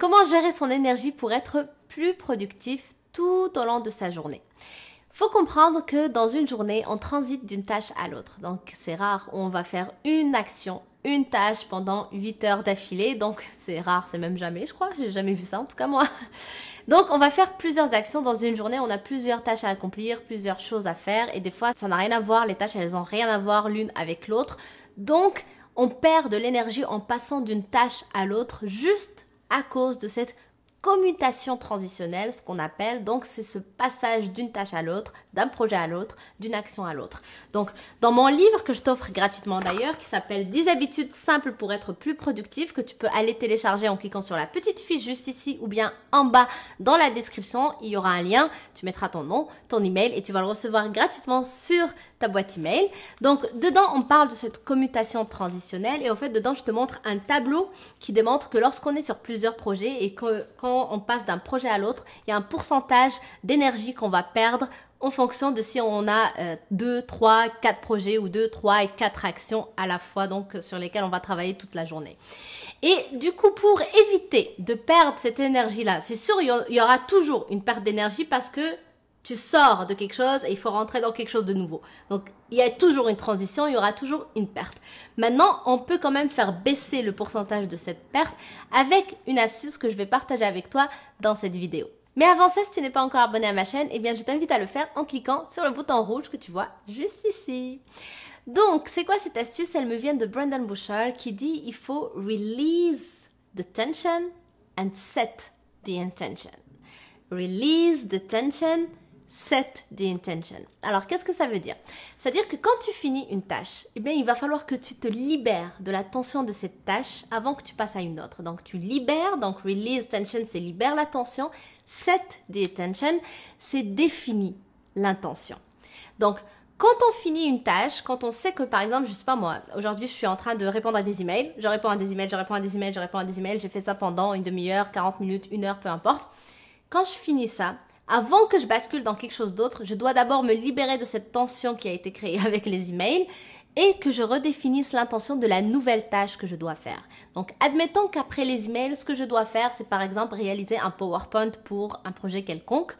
comment gérer son énergie pour être plus productif tout au long de sa journée. Faut comprendre que dans une journée, on transite d'une tâche à l'autre. Donc, c'est rare où on va faire une action, une tâche pendant 8 heures d'affilée. Donc, c'est rare, c'est même jamais, je crois. J'ai jamais vu ça, en tout cas moi. Donc, on va faire plusieurs actions dans une journée. On a plusieurs tâches à accomplir, plusieurs choses à faire. Et des fois, ça n'a rien à voir. Les tâches, elles n'ont rien à voir l'une avec l'autre. Donc, on perd de l'énergie en passant d'une tâche à l'autre juste à cause de cette commutation transitionnelle, ce qu'on appelle. Donc, c'est ce passage d'une tâche à l'autre, d'un projet à l'autre, d'une action à l'autre. Donc, dans mon livre que je t'offre gratuitement d'ailleurs, qui s'appelle 10 habitudes simples pour être plus productif, que tu peux aller télécharger en cliquant sur la petite fiche juste ici ou bien en bas dans la description, il y aura un lien, tu mettras ton nom, ton email et tu vas le recevoir gratuitement sur ta boîte email. Donc, dedans, on parle de cette commutation transitionnelle et en fait, dedans, je te montre un tableau qui démontre que lorsqu'on est sur plusieurs projets et que quand on passe d'un projet à l'autre, il y a un pourcentage d'énergie qu'on va perdre en fonction de si on a 2, 3, 4 projets ou 2, 3 et 4 actions à la fois, donc sur lesquelles on va travailler toute la journée. Et du coup, pour éviter de perdre cette énergie-là, c'est sûr, il y aura toujours une perte d'énergie parce que tu sors de quelque chose et il faut rentrer dans quelque chose de nouveau. Donc, il y a toujours une transition, il y aura toujours une perte. Maintenant, on peut quand même faire baisser le pourcentage de cette perte avec une astuce que je vais partager avec toi dans cette vidéo. Mais avant ça, si tu n'es pas encore abonné à ma chaîne, eh bien, je t'invite à le faire en cliquant sur le bouton rouge que tu vois juste ici. Donc, c'est quoi cette astuce? Elle me vient de Brendon Burchard qui dit il faut release the tension and set the intention. Release the tension, set the intention. Alors, qu'est-ce que ça veut dire? C'est-à-dire que quand tu finis une tâche, eh bien, il va falloir que tu te libères de la tension de cette tâche avant que tu passes à une autre. Donc, tu libères, donc release tension, c'est libère la tension. Set the intention, c'est définir l'intention. Donc, quand on finit une tâche, quand on sait que, par exemple, je sais pas moi, aujourd'hui, je suis en train de répondre à des emails, je réponds à des emails, je réponds à des emails, je réponds à des emails, j'ai fait ça pendant une demi-heure, 40 minutes, 1 heure, peu importe. Quand je finis ça, avant que je bascule dans quelque chose d'autre, je dois d'abord me libérer de cette tension qui a été créée avec les emails et que je redéfinisse l'intention de la nouvelle tâche que je dois faire. Donc, admettons qu'après les emails, ce que je dois faire, c'est par exemple réaliser un PowerPoint pour un projet quelconque.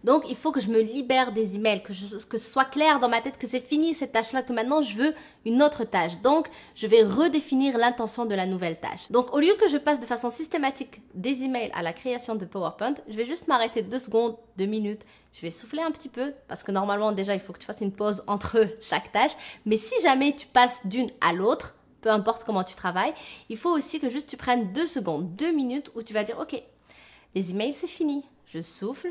Donc, il faut que je me libère des emails, que ce soit clair dans ma tête que c'est fini cette tâche-là, que maintenant je veux une autre tâche. Donc, je vais redéfinir l'intention de la nouvelle tâche. Donc, au lieu que je passe de façon systématique des emails à la création de PowerPoint, je vais juste m'arrêter 2 secondes, 2 minutes. Je vais souffler un petit peu parce que normalement, déjà, il faut que tu fasses une pause entre chaque tâche. Mais si jamais tu passes d'une à l'autre, peu importe comment tu travailles, il faut aussi que juste tu prennes 2 secondes, 2 minutes où tu vas dire, OK, les emails, c'est fini. Je souffle.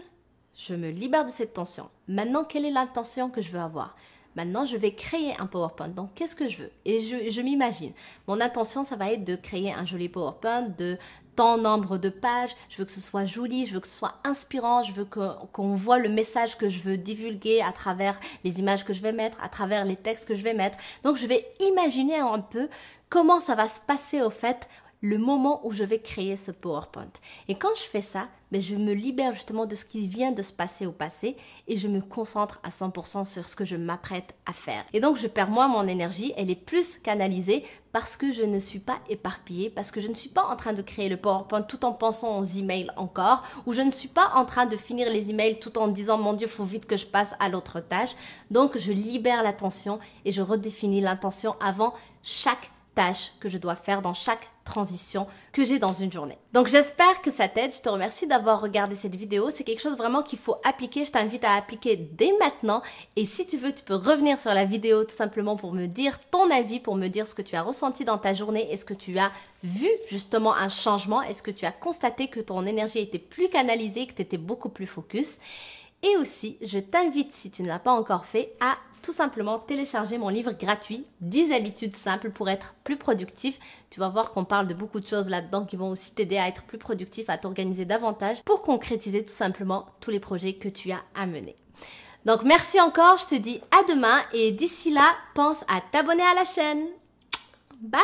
Je me libère de cette tension. Maintenant, quelle est l'intention que je veux avoir? Maintenant, je vais créer un PowerPoint. Donc, qu'est-ce que je veux? Et je m'imagine. Mon intention, ça va être de créer un joli PowerPoint de tant nombre de pages. Je veux que ce soit joli, je veux que ce soit inspirant, je veux qu'on voit le message que je veux divulguer à travers les images que je vais mettre, à travers les textes que je vais mettre. Donc, je vais imaginer un peu comment ça va se passer au fait le moment où je vais créer ce PowerPoint. Et quand je fais ça, je me libère justement de ce qui vient de se passer au passé et je me concentre à 100% sur ce que je m'apprête à faire. Et donc, je perds moins mon énergie, elle est plus canalisée parce que je ne suis pas éparpillée, parce que je ne suis pas en train de créer le PowerPoint tout en pensant aux emails encore, ou je ne suis pas en train de finir les emails tout en disant « Mon Dieu, il faut vite que je passe à l'autre tâche ». Donc, je libère l'attention et je redéfinis l'intention avant chaque tâches que je dois faire dans chaque transition que j'ai dans une journée. Donc j'espère que ça t'aide, je te remercie d'avoir regardé cette vidéo, c'est quelque chose vraiment qu'il faut appliquer, je t'invite à appliquer dès maintenant et si tu veux, tu peux revenir sur la vidéo tout simplement pour me dire ton avis, pour me dire ce que tu as ressenti dans ta journée, est-ce que tu as vu justement un changement, est-ce que tu as constaté que ton énergie était plus canalisée, que tu étais beaucoup plus focus. Et aussi, je t'invite, si tu ne l'as pas encore fait, à tout simplement télécharger mon livre gratuit, 10 habitudes simples pour être plus productif. Tu vas voir qu'on parle de beaucoup de choses là-dedans qui vont aussi t'aider à être plus productif, à t'organiser davantage pour concrétiser tout simplement tous les projets que tu as à mener. Donc, merci encore, je te dis à demain et d'ici là, pense à t'abonner à la chaîne. Bye!